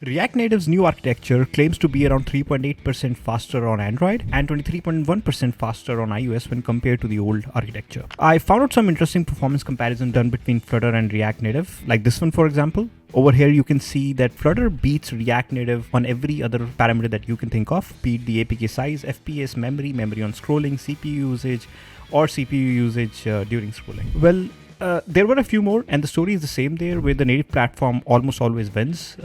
React Native's new architecture claims to be around 3.8% faster on Android and 23.1% faster on iOS when compared to the old architecture. I found out some interesting performance comparison done between Flutter and React Native, like this one for example. Over here you can see that Flutter beats React Native on every other parameter that you can think of, be it the APK size, FPS, memory on scrolling, CPU usage, or CPU usage during scrolling. Well, there were a few more, and the story is the same there, where the native platform almost always wins.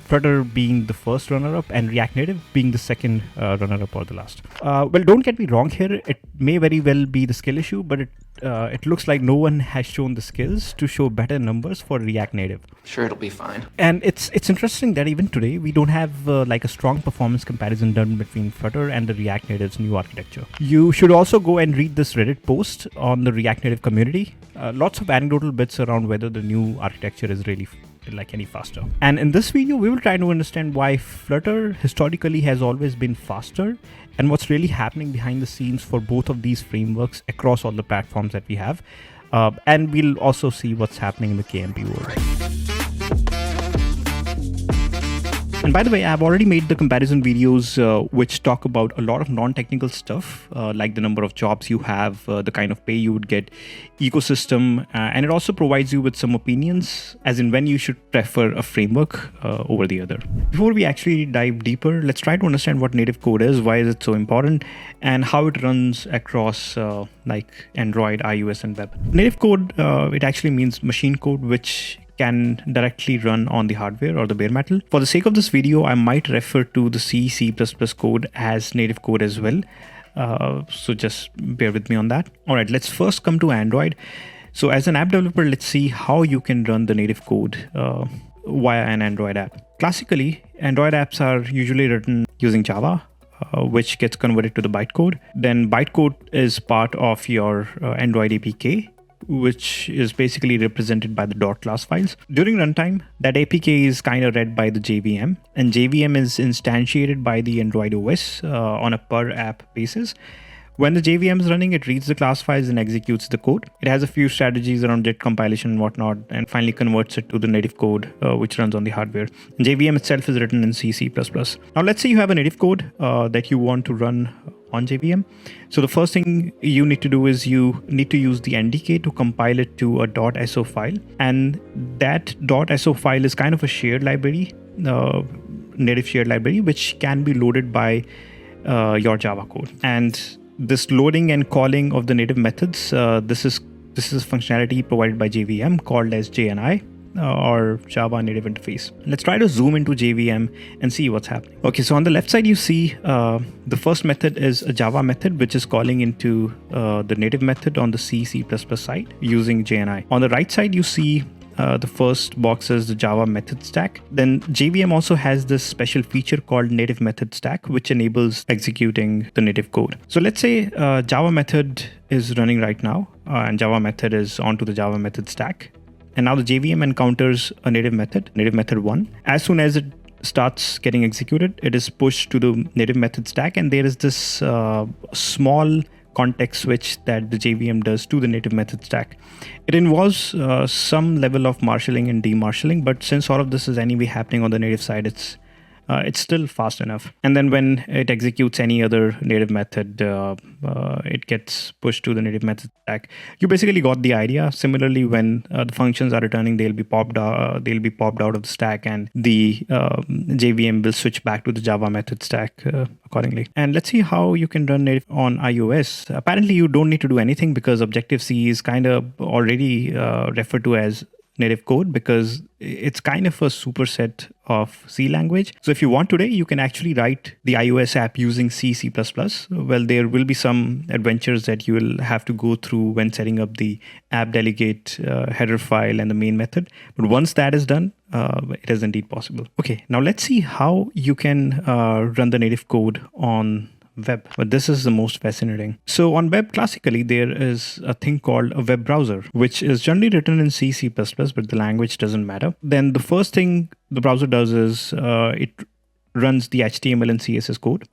Flutter being the first runner-up and React Native being the second runner-up or the last. Well, don't get me wrong here. It may very well be the skill issue, but it looks like no one has shown the skills to show better numbers for React Native. Sure, it'll be fine. And it's interesting that even today we don't have like a strong performance comparison done between Flutter and the React Native's new architecture. You should also go and read this Reddit post on the React Native community. Lots of anecdotal bits around whether the new architecture is really like any faster. And in this video, we will try to understand why Flutter historically has always been faster and what's really happening behind the scenes for both of these frameworks across all the platforms that we have. And we'll also see what's happening in the KMP world. And by the way, I've already made the comparison videos which talk about a lot of non-technical stuff, like the number of jobs you have, the kind of pay you would get, ecosystem, and it also provides you with some opinions, as in when you should prefer a framework over the other. Before we actually dive deeper, let's try to understand what native code is, why is it so important, and how it runs across like Android, iOS, and web. Native code, it actually means machine code, which can directly run on the hardware or the bare metal. For the sake of this video, I might refer to the C++ code as native code as well. So just bear with me on that. All right, let's first come to Android. So as an app developer, let's see how you can run the native code via an Android app. Classically, Android apps are usually written using Java, which gets converted to the bytecode. Then bytecode is part of your Android APK, which is basically represented by the .class files. During runtime, that APK is kind of read by the JVM, and JVM is instantiated by the Android OS on a per app basis. When the JVM is running, it reads the class files and executes the code. It has a few strategies around JIT compilation and whatnot, and finally converts it to the native code, which runs on the hardware. And JVM itself is written in C++. Now let's say you have a native code that you want to run on JVM. So the first thing you need to do is you need to use the NDK to compile it to a .so file. And that .so file is kind of a shared library, native shared library, which can be loaded by your Java code. And this loading and calling of the native methods, this is functionality provided by JVM called as JNI. Or Java Native Interface. Let's try to zoom into JVM and see what's happening. Okay, so on the left side, you see the first method is a Java method, which is calling into the native method on the C++ side using JNI. On the right side, you see the first box is the Java method stack. Then JVM also has this special feature called native method stack, which enables executing the native code. So let's say Java method is running right now, and Java method is onto the Java method stack. And now the JVM encounters a native method 1. As soon as it starts getting executed, it is pushed to the native method stack, and there is this small context switch that the JVM does to the native method stack. It involves some level of marshalling and demarshalling, but since all of this is anyway happening on the native side, it's still fast enough. And then when it executes any other native method, it gets pushed to the native method stack. You basically got the idea. Similarly, when the functions are returning, they'll be popped out of the stack, and the JVM will switch back to the Java method stack accordingly. And let's see how you can run native on iOS. Apparently, you don't need to do anything because Objective-C is kind of already referred to as native code because it's kind of a superset of C language. So if you want today, you can actually write the iOS app using C++. Well, there will be some adventures that you will have to go through when setting up the app delegate header file and the main method. But once that is done, it is indeed possible. Okay, now let's see how you can run the native code on web. But this is the most fascinating. So on web, classically, there is a thing called a web browser, which is generally written in C++, but the language doesn't matter. Then the first thing the browser does is it runs the HTML and CSS code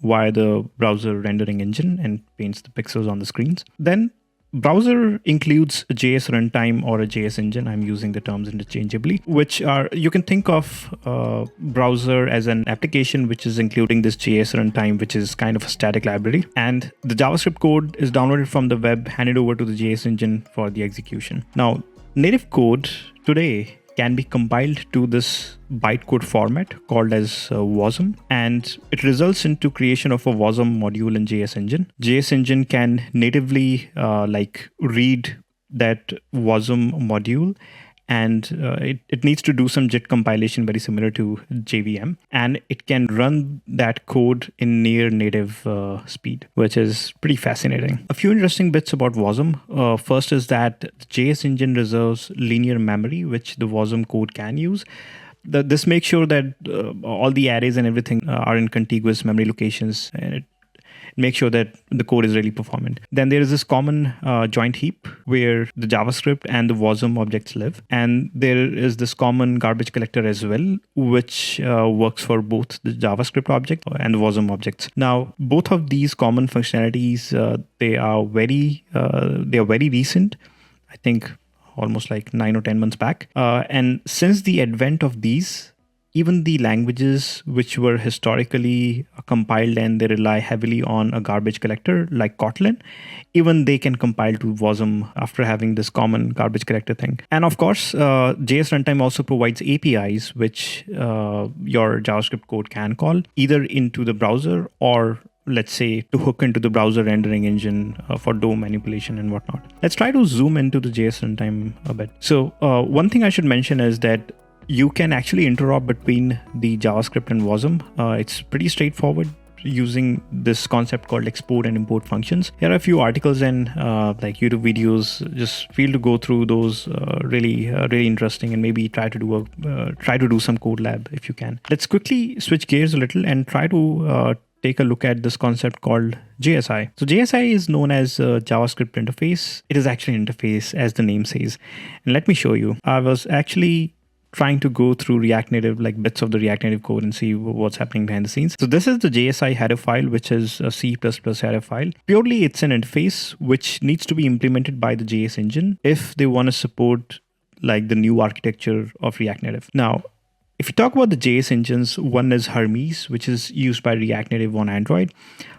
via the browser rendering engine and paints the pixels on the screens. Then Browser includes a JS runtime or a JS engine. I'm using the terms interchangeably, which are, you can think of browser as an application which is including this JS runtime, which is kind of a static library. And the JavaScript code is downloaded from the web, handed over to the JS engine for the execution. Now, native code today can be compiled to this bytecode format called as Wasm, and it results into creation of a Wasm module in JS Engine. JS Engine can natively read that Wasm module, and it needs to do some JIT compilation very similar to JVM, and it can run that code in near native speed, which is pretty fascinating. A few interesting bits about Wasm. First is that the JS engine reserves linear memory, which the Wasm code can use. This makes sure that all the arrays and everything are in contiguous memory locations, and it make sure that the code is really performant. Then there is this common joint heap where the JavaScript and the Wasm objects live. And there is this common garbage collector as well, which works for both the JavaScript object and the Wasm objects. Now, both of these common functionalities, they are very recent. I think almost like 9 or 10 months back. And since the advent of these, even the languages which were historically compiled and they rely heavily on a garbage collector like Kotlin, even they can compile to Wasm after having this common garbage collector thing. And of course, JS Runtime also provides APIs which your JavaScript code can call either into the browser or let's say to hook into the browser rendering engine for DOM manipulation and whatnot. Let's try to zoom into the JS Runtime a bit. So one thing I should mention is that you can actually interop between the JavaScript and Wasm. It's pretty straightforward using this concept called export and import functions. Here are a few articles and like YouTube videos. Just feel to go through those. Really interesting, and maybe try to do some code lab if you can. Let's quickly switch gears a little and try to take a look at this concept called JSI. So JSI is known as a JavaScript interface. It is actually an interface, as the name says. And let me show you. I was actually trying to go through React Native, like bits of the React Native code and see what's happening behind the scenes. So this is the JSI header file, which is a C++ header file. Purely, it's an interface which needs to be implemented by the JS engine if they want to support like the new architecture of React Native. Now, if you talk about the JS engines, one is Hermes, which is used by React Native on Android.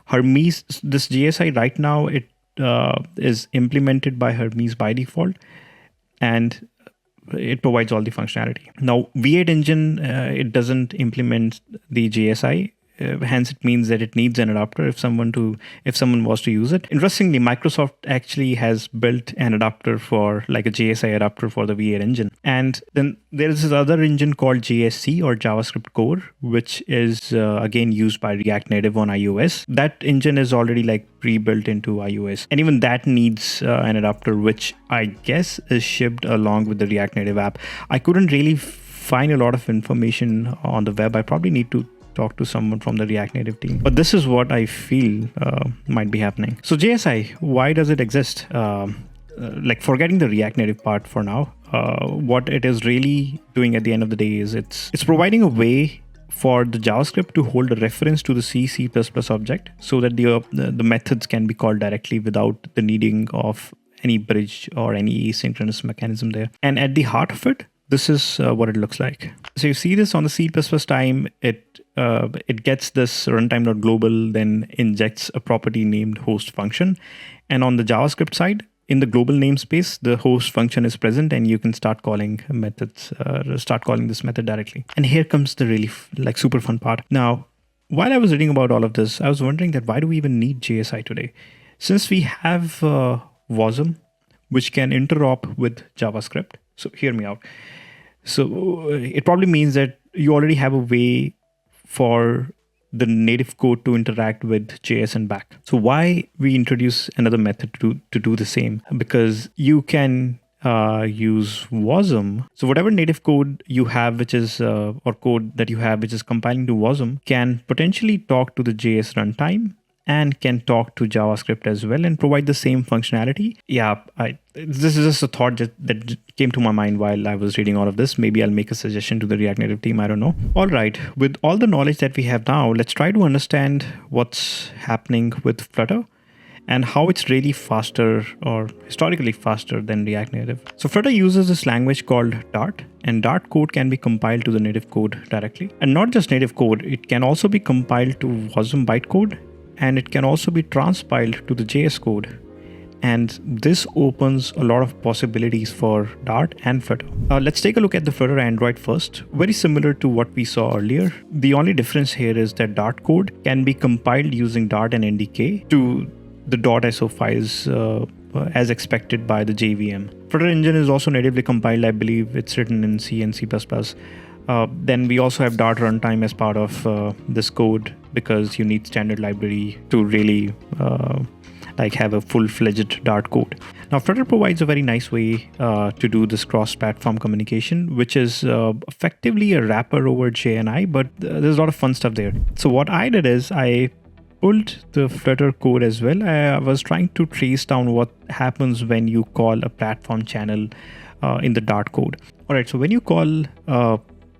Hermes, this JSI right now, it is implemented by Hermes by default, and it provides all the functionality. Now, V8 engine, it doesn't implement the JSI. Hence, it means that it needs an adapter if someone was to use it. Interestingly, Microsoft actually has built an adapter for like a JSI adapter for the V8 engine. And then there is this other engine called JSC or JavaScript Core, which is again used by React Native on iOS. That engine is already like pre-built into iOS. And even that needs an adapter, which I guess is shipped along with the React Native app. I couldn't really find a lot of information on the web. I probably need to talk to someone from the React Native team. But this is what I feel might be happening. So JSI, why does it exist? Like forgetting the React Native part for now, what it is really doing at the end of the day is it's providing a way for the JavaScript to hold a reference to the C++ object so that the methods can be called directly without the needing of any bridge or any asynchronous mechanism there. And at the heart of it, this is what it looks like. So you see this on the C++ time, it gets this runtime.global, then injects a property named host function. And on the JavaScript side, in the global namespace, the host function is present and you can start calling methods, start calling this method directly. And here comes the really super fun part. Now, while I was reading about all of this, I was wondering that why do we even need JSI today? Since we have Wasm, which can interop with JavaScript. So hear me out. So it probably means that you already have a way for the native code to interact with JS and back. So why we introduce another method to do the same? Because you can use Wasm. So whatever native code you have, which is or code that you have, which is compiling to Wasm, can potentially talk to the JS runtime and can talk to JavaScript as well and provide the same functionality. Yeah, this is just a thought that came to my mind while I was reading all of this. Maybe I'll make a suggestion to the React Native team. I don't know. All right, with all the knowledge that we have now, let's try to understand what's happening with Flutter and how it's really faster or historically faster than React Native. So Flutter uses this language called Dart, and Dart code can be compiled to the native code directly. And not just native code, it can also be compiled to Wasm bytecode, and it can also be transpiled to the JS code. And this opens a lot of possibilities for Dart and Flutter. Let's take a look at the Flutter Android first. Very similar to what we saw earlier. The only difference here is that Dart code can be compiled using Dart and NDK to the .so files as expected by the JVM. Flutter engine is also natively compiled. I believe it's written in C and C++. Then we also have Dart runtime as part of this code, because you need standard library to really have a full-fledged Dart code. Now, Flutter provides a very nice way to do this cross-platform communication, which is effectively a wrapper over JNI, but there's a lot of fun stuff there. So what I did is I pulled the Flutter code as well. I was trying to trace down what happens when you call a platform channel in the Dart code. All right, so when you call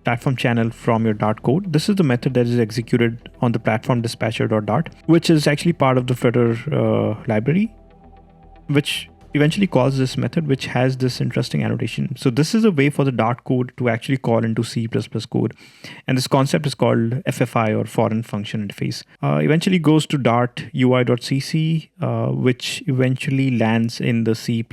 platform channel from your Dart code, this is the method that is executed on the platform dispatcher.dart, which is actually part of the Flutter library, which eventually calls this method, which has this interesting annotation. So this is a way for the Dart code to actually call into C++ code. And this concept is called FFI, or foreign function interface. Eventually goes to Dart UI.cc, which eventually lands in the C++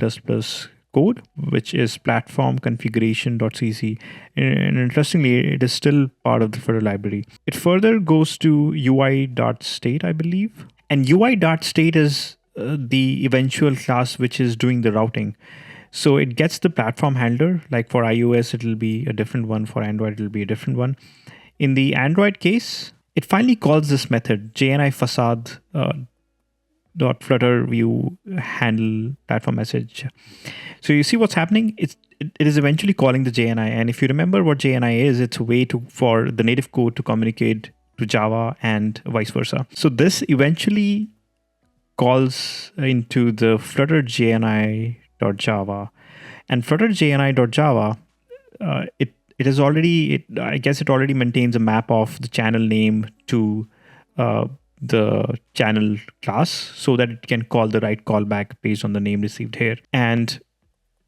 code, which is platform configuration.cc. And interestingly, it is still part of the Flutter library. It further goes to UI.state, I believe. And UI.state is the eventual class which is doing the routing. So it gets the platform handler. Like for iOS, it'll be a different one. For Android, it'll be a different one. In the Android case, it finally calls this method, JNI facade .flutter view handle platform message. So you see what's happening? It is eventually calling the JNI. And if you remember what JNI is, it's a way for the native code to communicate to Java and vice versa. So this eventually calls into the Flutter JNI.java, and Flutter JNI.java, it already maintains a map of the channel name to the channel class, so that it can call the right callback based on the name received here. And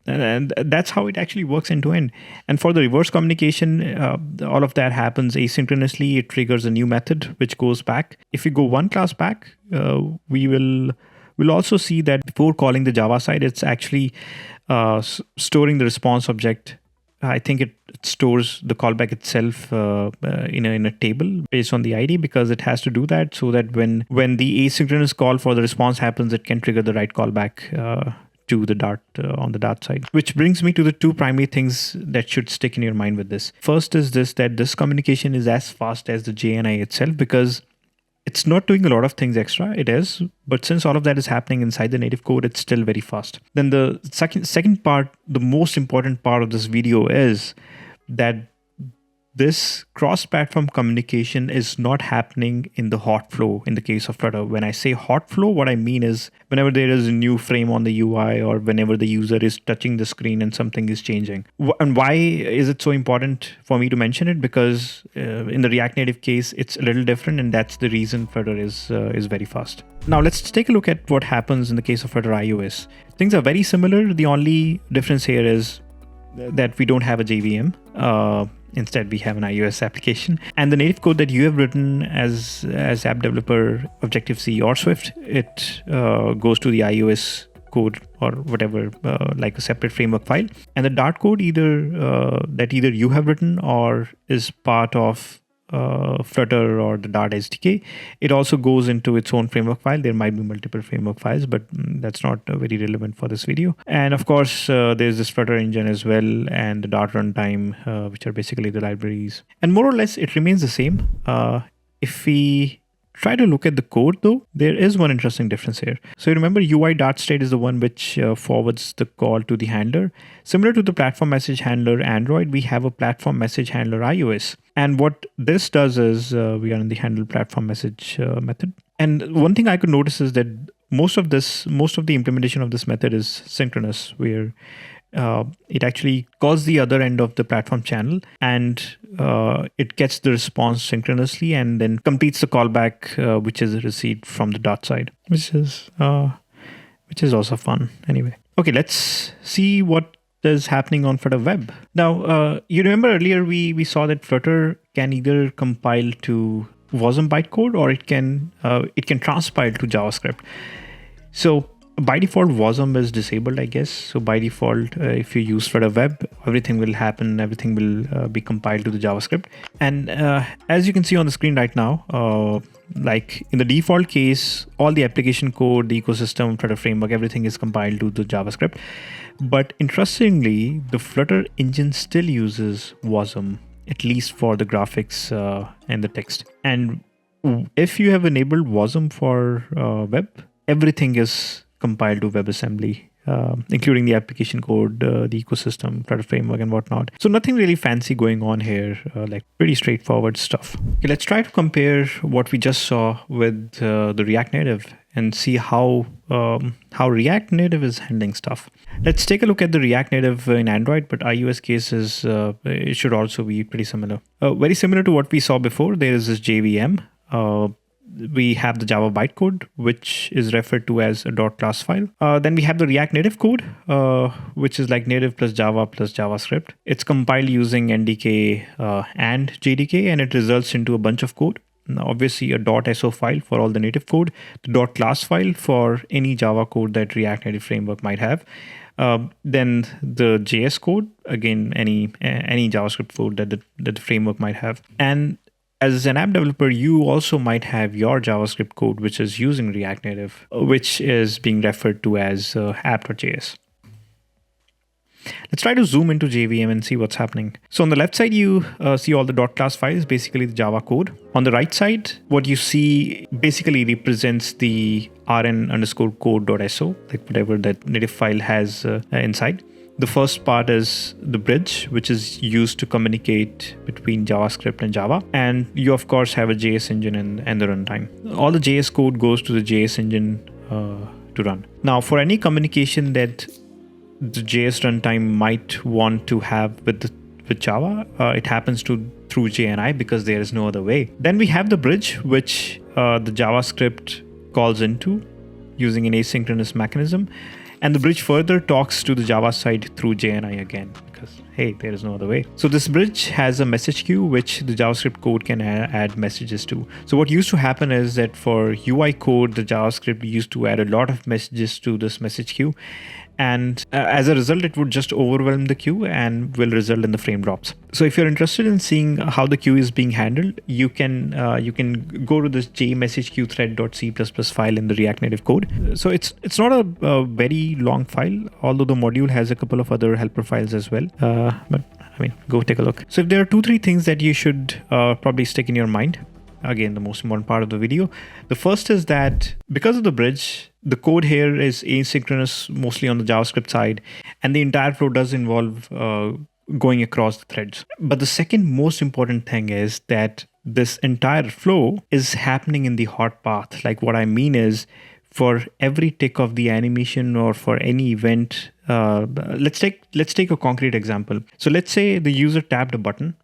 that's how it actually works end to end. And for the reverse communication, all of that happens asynchronously. It triggers a new method which goes back. If we go one class back, we'll also see that before calling the Java side, it's actually storing the response object. I think it stores the callback itself in a table based on the ID, because it has to do that so that when the asynchronous call for the response happens, it can trigger the right callback to the Dart on the Dart side. Which brings me to the two primary things that should stick in your mind with this. First is that this communication is as fast as the JNI itself, because it's not doing a lot of things extra. It is, but since all of that is happening inside the native code, it's still very fast. Then the second part, the most important part of this video, is that this cross-platform communication is not happening in the hot flow in the case of Flutter. When I say hot flow, what I mean is whenever there is a new frame on the UI, or whenever the user is touching the screen and something is changing. And why is it so important for me to mention it? Because in the React Native case, it's a little different, and that's the reason Flutter is very fast. Now let's take a look at what happens in the case of Flutter iOS. Things are very similar. The only difference here is that we don't have a JVM. Instead, we have an iOS application, and the native code that you have written as app developer, Objective-C or Swift, it goes to the iOS code or whatever, like a separate framework file. And the Dart code either you have written or is part of Flutter or the Dart SDK, it also goes into its own framework file. There might be multiple framework files, but that's not very relevant for this video. And of course, there's this Flutter engine as well, and the Dart runtime, which are basically the libraries. And more or less, it remains the same. If we try to look at the code though, there is one interesting difference here. So you remember UI.state is the one which forwards the call to the handler. Similar to the platform message handler Android, we have a platform message handler iOS. And what this does is we are in the handle platform message method. And one thing I could notice is that most of the implementation of this method is synchronous, where it actually calls the other end of the platform channel, and it gets the response synchronously and then completes the callback, which is received from the dot side, which is also fun. Anyway, okay, let's see what is happening on Flutter Web. Now, you remember earlier we saw that Flutter can either compile to Wasm bytecode or it can transpile to JavaScript. So by default, Wasm is disabled, I guess. So by default, if you use Flutter Web, everything will happen. Everything will be compiled to the JavaScript. And as you can see on the screen right now, like in the default case, all the application code, the ecosystem, Flutter framework, everything is compiled to the JavaScript. But interestingly, the Flutter engine still uses Wasm, at least for the graphics and the text. And if you have enabled Wasm for web, everything is compiled to WebAssembly, including the application code, the ecosystem, Flutter framework, and whatnot. So nothing really fancy going on here, like pretty straightforward stuff. Okay, let's try to compare what we just saw with the React Native and see how React Native is handling stuff. Let's take a look at the React Native in Android, but iOS cases, it should also be pretty similar. Very similar to what we saw before, there is this JVM. We have the Java bytecode, which is referred to as a .class file. Then we have the React Native code, which is like native plus Java plus JavaScript. It's compiled using NDK and JDK, and it results into a bunch of code. Now, obviously, a .so file for all the native code, the .class file for any Java code that React Native Framework might have. Then the JS code, again, any JavaScript code that the framework might have. And as an app developer, you also might have your JavaScript code, which is using React Native, which is being referred to as app.js. Let's try to zoom into JVM and see what's happening. So on the left side, you see all the .class files, basically the Java code. On the right side, what you see basically represents the rn_code.so, like whatever that native file has inside. The first part is the bridge, which is used to communicate between JavaScript and Java. And you, of course, have a JS engine and the runtime. All the JS code goes to the JS engine to run. Now, for any communication that the JS runtime might want to have with Java, it happens through JNI because there is no other way. Then we have the bridge, which the JavaScript calls into using an asynchronous mechanism. And the bridge further talks to the Java side through JNI again, because, hey, there is no other way. So this bridge has a message queue, which the JavaScript code can add messages to. So what used to happen is that for UI code, the JavaScript used to add a lot of messages to this message queue. And as a result, it would just overwhelm the queue and will result in the frame drops. So if you're interested in seeing how the queue is being handled, you can go to this jmessagequeue thread.c++ file in the React Native code. So it's not a very long file, although the module has a couple of other helper files as well. But I mean, go take a look. So if there are 2-3 things that you should probably stick in your mind, again, the most important part of the video. The first is that because of the bridge, the code here is asynchronous, mostly on the JavaScript side, and the entire flow does involve going across the threads. But the second most important thing is that this entire flow is happening in the hot path. Like what I mean is, for every tick of the animation or for any event, let's take a concrete example. So let's say the user tapped a button.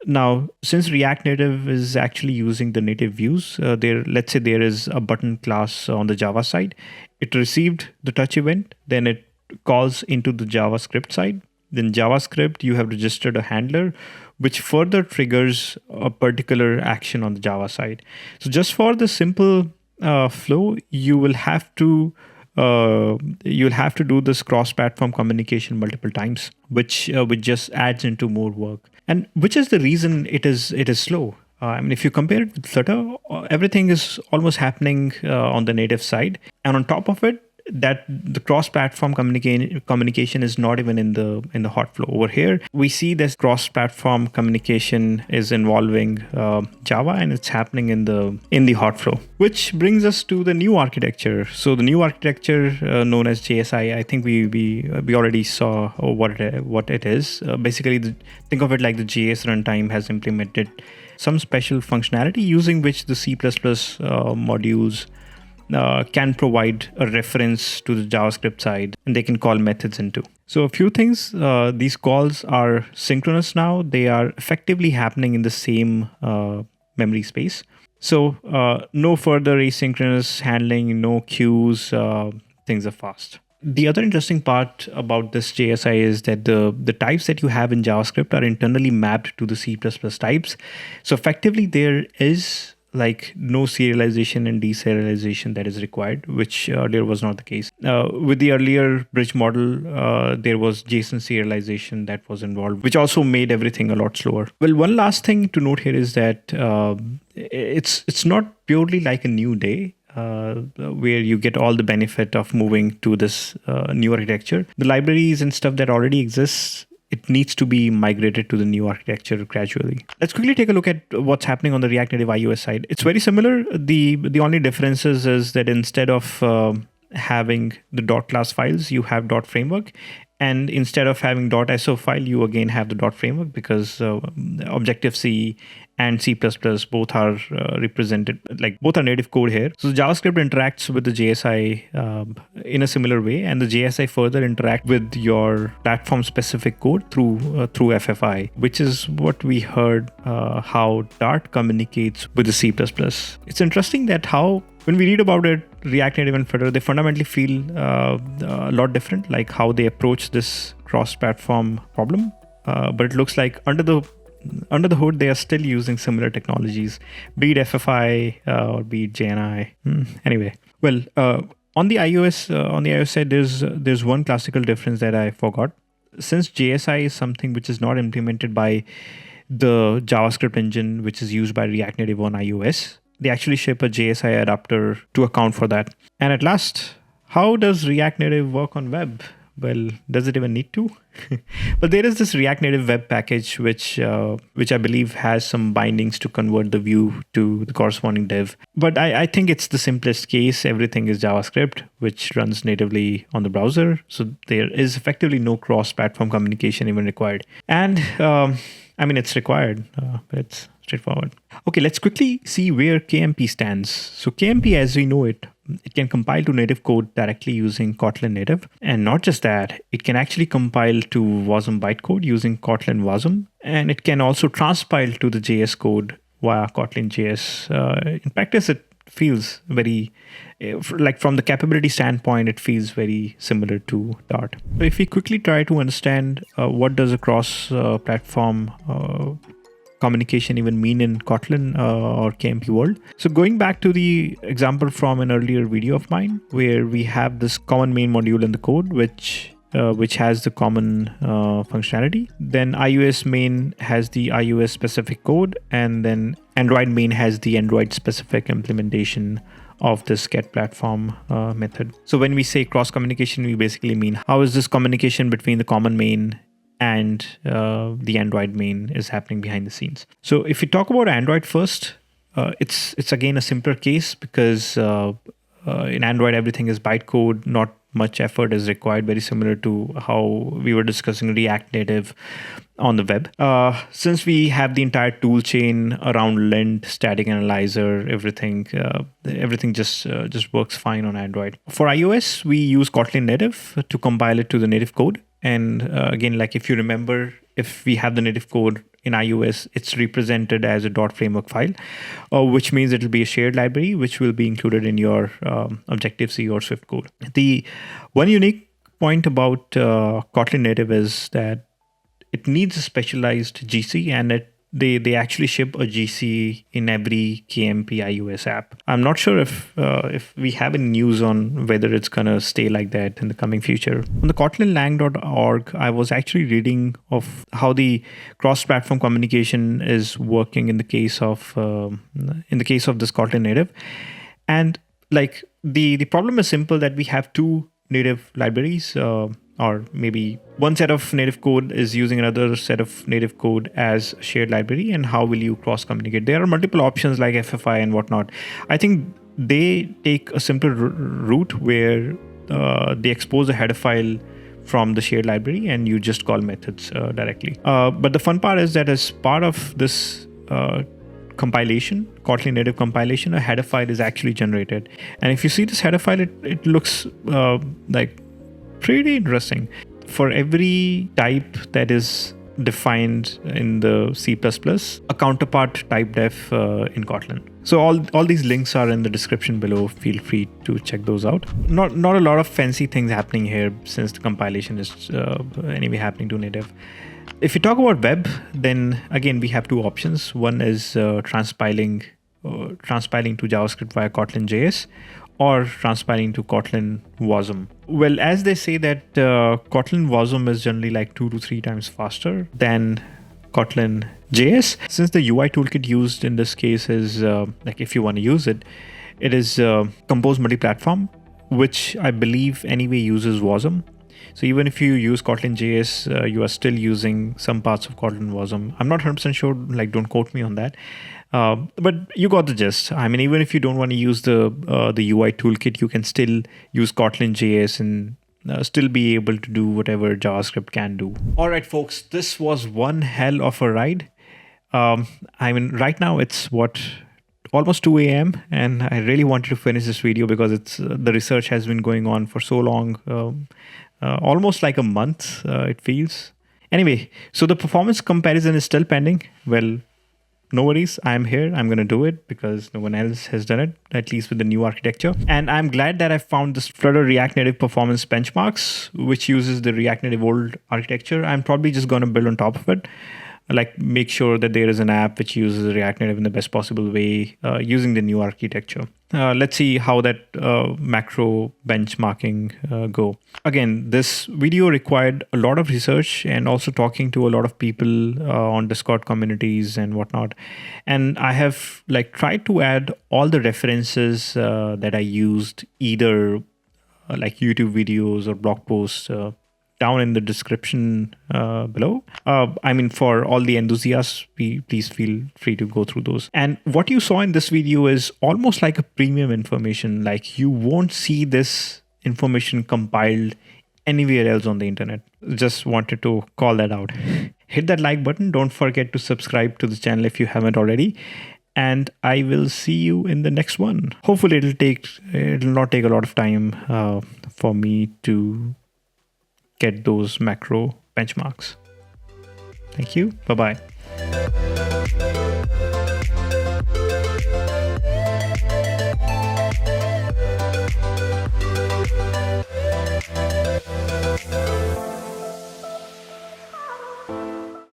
Now, since React Native is actually using the native views, let's say there is a button class on the Java side. It received the touch event, then it calls into the JavaScript side. Then JavaScript, you have registered a handler, which further triggers a particular action on the Java side. So just for the simple flow, you'll have to do this cross-platform communication multiple times, which just adds into more work. And which is the reason it is slow. I mean, if you compare it with Flutter, everything is almost happening on the native side, and on top of it, that the cross-platform communication is not even in the hot flow. Over here, we see this cross-platform communication is involving Java, and it's happening in the hot flow. Which brings us to the new architecture. So the new architecture known as JSI, I think we already saw what it is. Basically, think of it like the JS runtime has implemented some special functionality using which the C++ modules can provide a reference to the JavaScript side, and they can call methods into. So a few things, these calls are synchronous now. They are effectively happening in the same memory space. So no further asynchronous handling, no queues, things are fast. The other interesting part about this JSI is that the types that you have in JavaScript are internally mapped to the C++ types. So effectively there is like no serialization and deserialization that is required, which earlier was not the case. With the earlier bridge model, there was JSON serialization that was involved, which also made everything a lot slower. Well, one last thing to note here is that it's not purely like a new day. Where you get all the benefit of moving to this new architecture. The libraries and stuff that already exists, it needs to be migrated to the new architecture gradually. Let's quickly take a look at what's happening on the React Native iOS side. It's very similar. The only differences is that instead of having the .class files, you have .framework. And instead of having .so file, you again have the .framework because Objective-C and C++ both are represented, like both are native code here. So the JavaScript interacts with the JSI in a similar way, and the JSI further interact with your platform specific code through FFI, which is what we heard how Dart communicates with the C++. It's interesting that how when we read about it, React Native and Flutter, they fundamentally feel a lot different, like how they approach this cross-platform problem. But it looks like under the hood, they are still using similar technologies, be it FFI or be it JNI. Anyway, well, on the iOS side, there's one classical difference that I forgot. Since JSI is something which is not implemented by the JavaScript engine, which is used by React Native on iOS, they actually ship a JSI adapter to account for that. And at last, how does React Native work on web? Well, does it even need to? But there is this React Native web package, which I believe has some bindings to convert the view to the corresponding div. But I think it's the simplest case. Everything is JavaScript, which runs natively on the browser. So there is effectively no cross-platform communication even required. And it's required, but it's straightforward. Okay, let's quickly see where KMP stands. So KMP, as we know it can compile to native code directly using Kotlin Native. And not just that, it can actually compile to Wasm bytecode using Kotlin Wasm. And it can also transpile to the JS code via Kotlin JS. In practice, it feels very, like from the capability standpoint, it feels very similar to Dart. So if we quickly try to understand what does a cross-platform communication even mean in Kotlin or KMP world. So going back to the example from an earlier video of mine, where we have this common main module in the code, which has the common functionality. Then iOS main has the iOS specific code, and then Android main has the Android specific implementation of this get platform method. So when we say cross communication, we basically mean how is this communication between the common main and the Android main is happening behind the scenes. So if we talk about Android first, it's again a simpler case because in Android everything is bytecode, not much effort is required, very similar to how we were discussing React Native on the web. Since we have the entire tool chain around lint, static analyzer, everything just works fine on Android. For iOS, we use Kotlin Native to compile it to the native code. And again, like if you remember, if we have the native code in iOS, it's represented as a .framework file, which means it'll be a shared library, which will be included in your Objective-C or Swift code. The one unique point about Kotlin Native is that it needs a specialized GC, and they actually ship a GC in every KMP iOS app. I'm not sure if we have any news on whether it's gonna stay like that in the coming future. On the kotlinlang.org, I was actually reading of how the cross-platform communication is working in the case of this Kotlin Native, and like the problem is simple, that we have two native libraries. Or maybe one set of native code is using another set of native code as a shared library, and how will you cross communicate? There are multiple options like FFI and whatnot. I think they take a simpler route where they expose a header file from the shared library and you just call methods directly. But the fun part is that as part of this compilation, Kotlin native compilation, a header file is actually generated. And if you see this header file, it looks like pretty interesting. For every type that is defined in the C++, a counterpart type def in Kotlin. So all these links are in the description below. Feel free to check those out. Not a lot of fancy things happening here since the compilation is anyway happening to native. If you talk about web, then again we have two options. One is transpiling to JavaScript via Kotlin JS, or transpiling to Kotlin Wasm. Well, as they say that Kotlin Wasm is generally like 2 to 3 times faster than Kotlin JS. Since the UI toolkit used in this case is like, if you want to use it, it is Compose Multi Platform, which I believe anyway uses Wasm. So even if you use Kotlin JS, you are still using some parts of Kotlin Wasm. I'm not 100% sure, like don't quote me on that. But you got the gist. I mean, even if you don't want to use the UI toolkit, you can still use Kotlin JS and still be able to do whatever JavaScript can do. All right, folks, this was one hell of a ride. I mean, right now it's almost 2 a.m. and I really wanted to finish this video because it's the research has been going on for so long, almost like a month, it feels. Anyway, so the performance comparison is still pending. Well, no worries, I'm here. I'm going to do it because no one else has done it, at least with the new architecture. And I'm glad that I found this Flutter React Native performance benchmarks, which uses the React Native old architecture. I'm probably just going to build on top of it, like make sure that there is an app which uses React Native in the best possible way using the new architecture. Let's see how that macro benchmarking go. Again, this video required a lot of research and also talking to a lot of people on Discord communities and whatnot. And I have like tried to add all the references that I used, either like YouTube videos or blog posts, down in the description below. I mean, for all the enthusiasts, please feel free to go through those. And what you saw in this video is almost like a premium information. Like you won't see this information compiled anywhere else on the internet. Just wanted to call that out. Hit that like button. Don't forget to subscribe to the channel if you haven't already. And I will see you in the next one. Hopefully it'll not take a lot of time for me to get those macro benchmarks. Thank you. Bye-bye.